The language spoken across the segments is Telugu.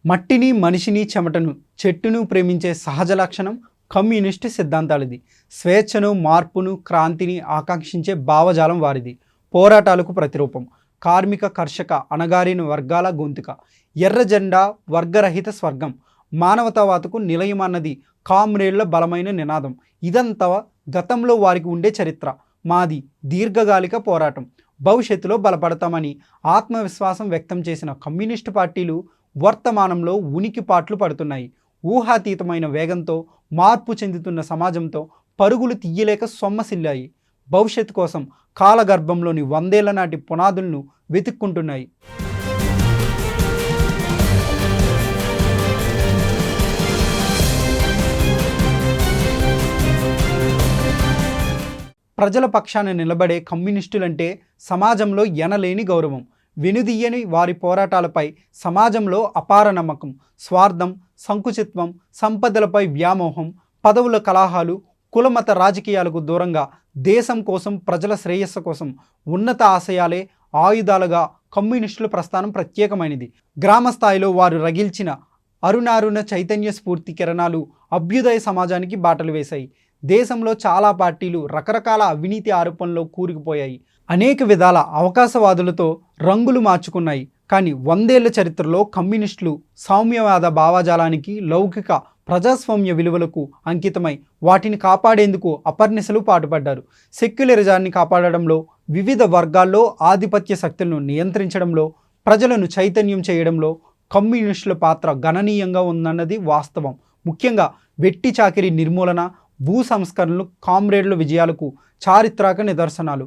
మట్టిని, మనిషిని, చెమటను, చెట్టును ప్రేమించే సహజ లక్షణం కమ్యూనిస్టు సిద్ధాంతాలది. స్వేచ్ఛను, మార్పును, క్రాంతిని ఆకాంక్షించే భావజాలం వారిది. పోరాటాలకు ప్రతిరూపం. కార్మిక, కర్షక, అణగారిన వర్గాల గొంతుక. ఎర్ర జెండా, వర్గరహిత స్వర్గం. మానవతావాదకు నిలయం అన్నది కామ్రేడ్ల బలమైన నినాదం. ఇదంతా గతంలో వారికి ఉండే చరిత్ర. మాది దీర్ఘకాలిక పోరాటం. భవిష్యత్తులో బలపడతామని ఆత్మవిశ్వాసం వ్యక్తం చేసిన కమ్యూనిస్టు పార్టీలు వర్తమానంలో ఉనికిపాట్లు పడుతున్నాయి. ఊహాతీతమైన వేగంతో మార్పు చెందుతున్న సమాజంతో పరుగులు తీయలేక సొమ్మసిల్లాయి. భవిష్యత్తు కోసం కాలగర్భంలోని 100 ఏళ్ల నాటి పునాదులను వెతుక్కుంటున్నాయి. ప్రజల పక్షాన నిలబడే కమ్యూనిస్టులంటే సమాజంలో ఎనలేని గౌరవం. వెనుదీయని వారి పోరాటాలపై సమాజంలో అపార నమ్మకం. స్వార్థం, సంకుచిత్వం, సంపదలపై వ్యామోహం, పదవుల కలహాలు, కులమత రాజకీయాలకు దూరంగా దేశం కోసం, ప్రజల శ్రేయస్సు కోసం ఉన్నత ఆశయాలే ఆయుధాలుగా కమ్యూనిస్టుల ప్రస్థానం ప్రత్యేకమైనది. గ్రామ స్థాయిలో వారు రగిల్చిన అరుణారుణ చైతన్య స్ఫూర్తి కిరణాలు అభ్యుదయ సమాజానికి బాటలు వేశాయి. దేశంలో చాలా పార్టీలు రకరకాల అవినీతి ఆరోపణల్లో కూరుకుపోయాయి. అనేక విధాల అవకాశవాదులతో రంగులు మార్చుకున్నాయి. కానీ 100 ఏళ్ల చరిత్రలో కమ్యూనిస్టులు సౌమ్యవాద భావజాలానికి, లౌకిక ప్రజాస్వామ్య విలువలకు అంకితమై వాటిని కాపాడేందుకు అపర్నిశలు పాటుపడ్డారు. సెక్యులరిజాన్ని కాపాడడంలో, వివిధ వర్గాల్లో ఆధిపత్య శక్తులను నియంత్రించడంలో, ప్రజలను చైతన్యం చేయడంలో కమ్యూనిస్టుల పాత్ర గణనీయంగా ఉందన్నది వాస్తవం. ముఖ్యంగా వెట్టి చాకిరీ నిర్మూలన, భూ సంస్కరణలు కామ్రేడ్ల విజయాలకు చారిత్రక నిదర్శనాలు.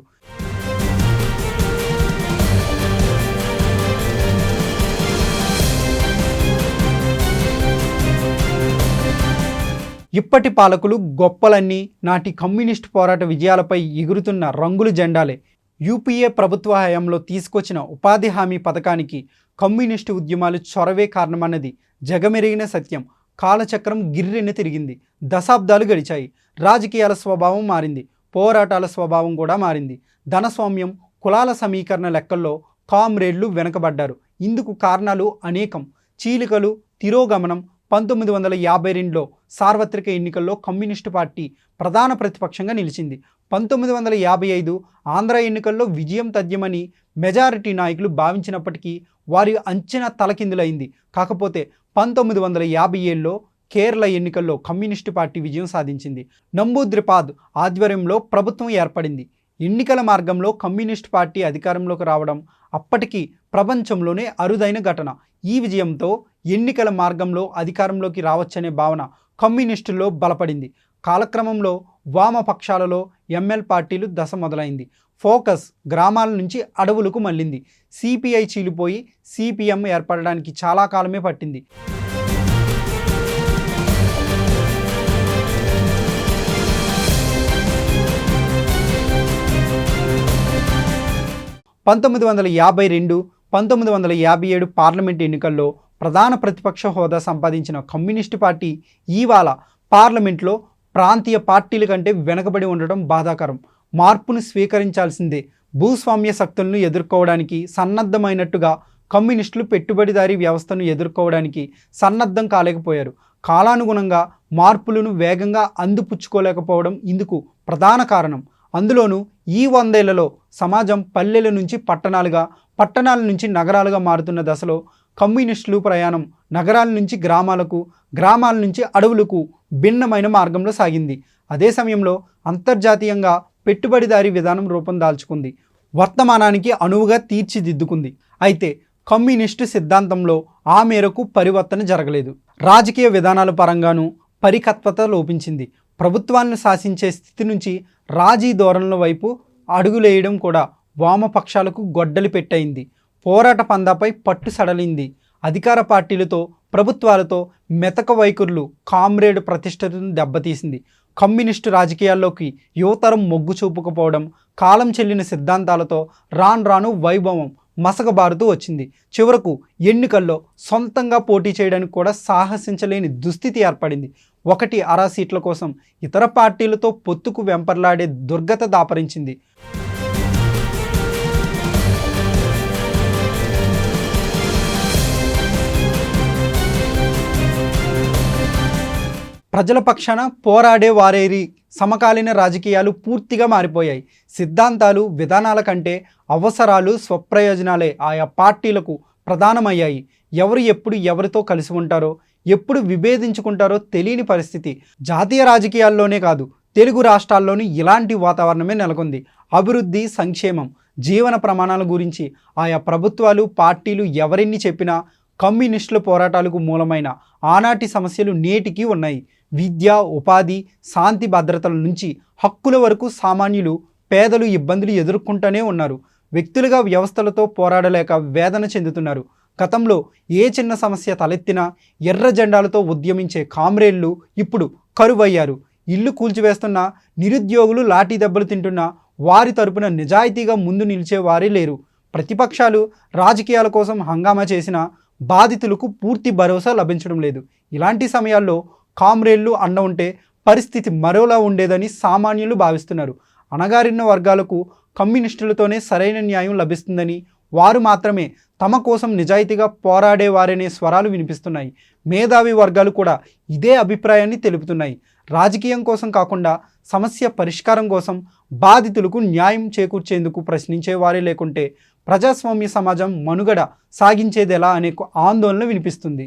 ఇప్పటి పాలకులు గొప్పలన్నీ నాటి కమ్యూనిస్టు పోరాట విజయాలపై ఎగురుతున్న రంగుల జెండాలే. యూపీఏ ప్రభుత్వ హయాంలో తీసుకొచ్చిన ఉపాధి హామీ పథకానికి కమ్యూనిస్టు ఉద్యమాలు చొరవే కారణమన్నది జగమెరిగిన సత్యం. కాలచక్రం గిర్రెని తిరిగింది. దశాబ్దాలు గడిచాయి. రాజకీయాల స్వభావం మారింది. పోరాటాల స్వభావం కూడా మారింది. ధనస్వామ్యం, కులాల సమీకరణ లెక్కల్లో కామ్రేడ్లు వెనుకబడ్డారు. ఇందుకు కారణాలు అనేకం. చీలికలు, తిరోగమనం. 1952లో సార్వత్రిక ఎన్నికల్లో కమ్యూనిస్టు పార్టీ ప్రధాన ప్రతిపక్షంగా నిలిచింది. 1955 ఆంధ్ర ఎన్నికల్లో విజయం తథ్యమని మెజారిటీ నాయకులు భావించినప్పటికీ వారి అంచనా తలకిందులైంది. కాకపోతే 1957లో కేరళ ఎన్నికల్లో కమ్యూనిస్టు పార్టీ విజయం సాధించింది. నంబూద్రిపాద్ ఆధ్వర్యంలో ప్రభుత్వం ఏర్పడింది. ఎన్నికల మార్గంలో కమ్యూనిస్టు పార్టీ అధికారంలోకి రావడం అప్పటికి ప్రపంచంలోనే అరుదైన ఘటన. ఈ విజయంతో ఎన్నికల మార్గంలో అధికారంలోకి రావచ్చనే భావన కమ్యూనిస్టుల్లో బలపడింది. కాలక్రమంలో వామపక్షాలలో ఎంఎల్ పార్టీలు దశ మొదలైంది. ఫోకస్ గ్రామాల నుంచి అడవులకు మళ్ళింది. సిపిఐ చీలిపోయి సిపిఎం ఏర్పడడానికి చాలా కాలమే పట్టింది. 1952, 1957 పార్లమెంట్ ఎన్నికల్లో ప్రధాన ప్రతిపక్ష హోదా సంపాదించిన కమ్యూనిస్టు పార్టీ ఇవాళ పార్లమెంట్లో ప్రాంతీయ పార్టీల కంటే వెనకబడి ఉండడం బాధాకరం. మార్పును స్వీకరించాల్సిందే. భూస్వామ్య శక్తులను ఎదుర్కోవడానికి సన్నద్ధమైనట్టుగా కమ్యూనిస్టులు పెట్టుబడిదారీ వ్యవస్థను ఎదుర్కోవడానికి సన్నద్ధం కాలేకపోయారు. కాలానుగుణంగా మార్పులను వేగంగా అందిపుచ్చుకోలేకపోవడం ఇందుకు ప్రధాన కారణం. అందులోనూ ఈ 100 ఏళ్లలో సమాజం పల్లెల నుంచి పట్టణాలుగా, పట్టణాల నుంచి నగరాలుగా మారుతున్న దశలో కమ్యూనిస్టులు ప్రయాణం నగరాల నుంచి గ్రామాలకు, గ్రామాల నుంచి అడవులకు భిన్నమైన మార్గంలో సాగింది. అదే సమయంలో అంతర్జాతీయంగా పెట్టుబడిదారీ విధానం రూపం దాల్చుకుంది. వర్తమానానికి అనువుగా తీర్చిదిద్దుకుంది. అయితే కమ్యూనిస్టు సిద్ధాంతంలో ఆ మేరకు పరివర్తన జరగలేదు. రాజకీయ విధానాల పరంగానూ పరిపక్వత లోపించింది. ప్రభుత్వాలను శాసించే స్థితి నుంచి రాజీ ధోరణుల వైపు అడుగులేయడం కూడా వామపక్షాలకు గొడ్డలి పెట్టయింది. పోరాట పందాపై పట్టు సడలింది. అధికార పార్టీలతో, ప్రభుత్వాలతో మెతక వైఖరులు కామ్రేడ్ ప్రతిష్టతను దెబ్బతీసింది. కమ్యూనిస్టు రాజకీయాల్లోకి యువతరం మొగ్గు చూపకపోవడం, కాలం చెల్లిన సిద్ధాంతాలతో రాను వైభవం మసకబారుతూ వచ్చింది. చివరకు ఎన్నికల్లో సొంతంగా పోటీ చేయడానికి కూడా సాహసించలేని దుస్థితి ఏర్పడింది. 1-2 సీట్ల కోసం ఇతర పార్టీలతో పొత్తుకు వెంపర్లాడే దుర్గత దాపరించింది. ప్రజల పక్షాన పోరాడే వారేరి. సమకాలీన రాజకీయాలు పూర్తిగా మారిపోయాయి. సిద్ధాంతాలు, విధానాల కంటే అవసరాలు, స్వప్రయోజనాలే ఆయా పార్టీలకు ప్రధానమయ్యాయి. ఎవరు ఎప్పుడు ఎవరితో కలిసి ఉంటారో, ఎప్పుడు విభేదించుకుంటారో తెలియని పరిస్థితి జాతీయ రాజకీయాల్లోనే కాదు, తెలుగు రాష్ట్రాల్లోనూ ఇలాంటి వాతావరణమే నెలకొంది. అభివృద్ధి, సంక్షేమం, జీవన ప్రమాణాల గురించి ఆయా ప్రభుత్వాలు, పార్టీలు ఎవరెన్ని చెప్పినా కమ్యూనిస్టుల పోరాటాలకు మూలమైన ఆనాటి సమస్యలు నేటికి ఉన్నాయి. విద్య, ఉపాధి, శాంతి భద్రతల నుంచి హక్కుల వరకు సామాన్యులు, పేదలు ఇబ్బందులు ఎదుర్కొంటూనే ఉన్నారు. వ్యక్తులుగా వ్యవస్థలతో పోరాడలేక వేదన చెందుతున్నారు. గతంలో ఏ చిన్న సమస్య తలెత్తినా ఎర్ర జెండాలతో ఉద్యమించే కామ్రేడ్లు ఇప్పుడు కరువయ్యారు. ఇల్లు కూల్చివేస్తున్న నిరుద్యోగులు లాఠీ దెబ్బలు తింటున్నా వారి తరపున నిజాయితీగా ముందు నిలిచేవారే లేరు. ప్రతిపక్షాలు రాజకీయాల కోసం హంగామా చేసిన బాధితులకు పూర్తి భరోసా లభించడం లేదు. ఇలాంటి సమయాల్లో కామ్రేడ్లు అండ ఉంటే పరిస్థితి మరోలా ఉండేదని సామాన్యులు భావిస్తున్నారు. అణగారిన వర్గాలకు కమ్యూనిస్టులతోనే సరైన న్యాయం లభిస్తుందని, వారు మాత్రమే తమ కోసం నిజాయితీగా పోరాడేవారనే స్వరాలు వినిపిస్తున్నాయి. మేధావి వర్గాలు కూడా ఇదే అభిప్రాయాన్ని తెలుపుతున్నాయి. రాజకీయం కోసం కాకుండా సమస్య పరిష్కారం కోసం, బాధితులకు న్యాయం చేకూర్చేందుకు ప్రశ్నించేవారే లేకుంటే ప్రజాస్వామ్య సమాజం మనుగడ సాగించేదెలా అనే ఆందోళన వినిపిస్తుంది.